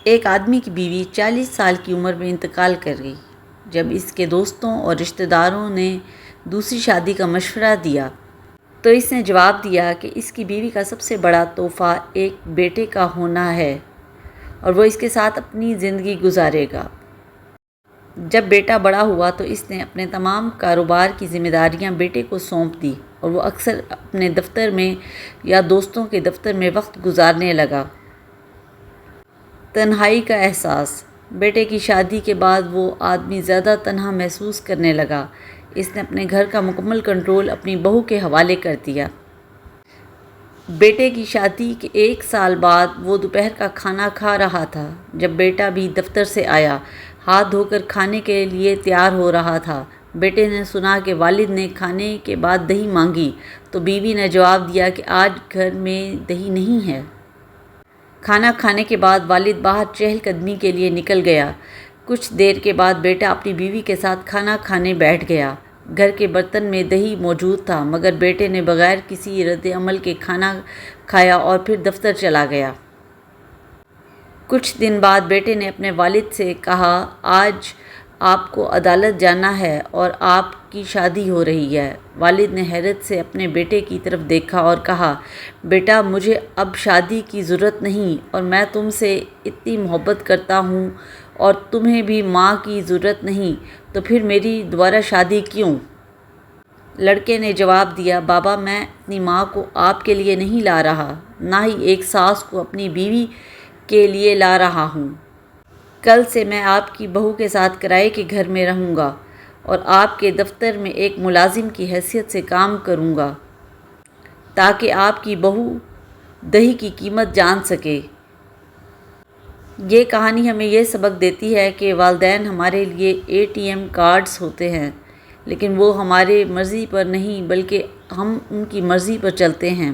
ایک آدمی کی بیوی 40 سال کی عمر میں انتقال کر گئی۔ جب اس کے دوستوں اور رشتہ داروں نے دوسری شادی کا مشورہ دیا تو اس نے جواب دیا کہ اس کی بیوی کا سب سے بڑا تحفہ ایک بیٹے کا ہونا ہے اور وہ اس کے ساتھ اپنی زندگی گزارے گا۔ جب بیٹا بڑا ہوا تو اس نے اپنے تمام کاروبار کی ذمہ داریاں بیٹے کو سونپ دی اور وہ اکثر اپنے دفتر میں یا دوستوں کے دفتر میں وقت گزارنے لگا۔ تنہائی کا احساس۔ بیٹے کی شادی کے بعد وہ آدمی زیادہ تنہا محسوس کرنے لگا۔ اس نے اپنے گھر کا مکمل کنٹرول اپنی بہو کے حوالے کر دیا۔ بیٹے کی شادی کے 1 سال بعد وہ دوپہر کا کھانا کھا رہا تھا جب بیٹا بھی دفتر سے آیا، ہاتھ دھو کر کھانے کے لیے تیار ہو رہا تھا۔ بیٹے نے سنا کہ والد نے کھانے کے بعد دہی مانگی تو بیوی نے جواب دیا کہ آج گھر میں دہی نہیں ہے۔ کھانا کھانے کے بعد والد باہر چہل قدمی کے لیے نکل گیا۔ کچھ دیر کے بعد بیٹا اپنی بیوی کے ساتھ کھانا کھانے بیٹھ گیا۔ گھر کے برتن میں دہی موجود تھا مگر بیٹے نے بغیر کسی رد عمل کے کھانا کھایا اور پھر دفتر چلا گیا۔ کچھ دن بعد بیٹے نے اپنے والد سے کہا، آج آپ کو عدالت جانا ہے اور آپ کی شادی ہو رہی ہے۔ والد نے حیرت سے اپنے بیٹے کی طرف دیکھا اور کہا، بیٹا مجھے اب شادی کی ضرورت نہیں اور میں تم سے اتنی محبت کرتا ہوں اور تمہیں بھی ماں کی ضرورت نہیں تو پھر میری دوبارہ شادی کیوں؟ لڑکے نے جواب دیا، بابا میں اپنی ماں کو آپ کے لیے نہیں لا رہا، نہ ہی ایک ساس کو اپنی بیوی کے لیے لا رہا ہوں۔ کل سے میں آپ کی بہو کے ساتھ کرائے کے گھر میں رہوں گا اور آپ کے دفتر میں ایک ملازم کی حیثیت سے کام کروں گا تاکہ آپ کی بہو دہی کی قیمت جان سکے۔ یہ کہانی ہمیں یہ سبق دیتی ہے کہ والدین ہمارے لیے ATM کارڈز ہوتے ہیں لیکن وہ ہمارے مرضی پر نہیں بلکہ ہم ان کی مرضی پر چلتے ہیں۔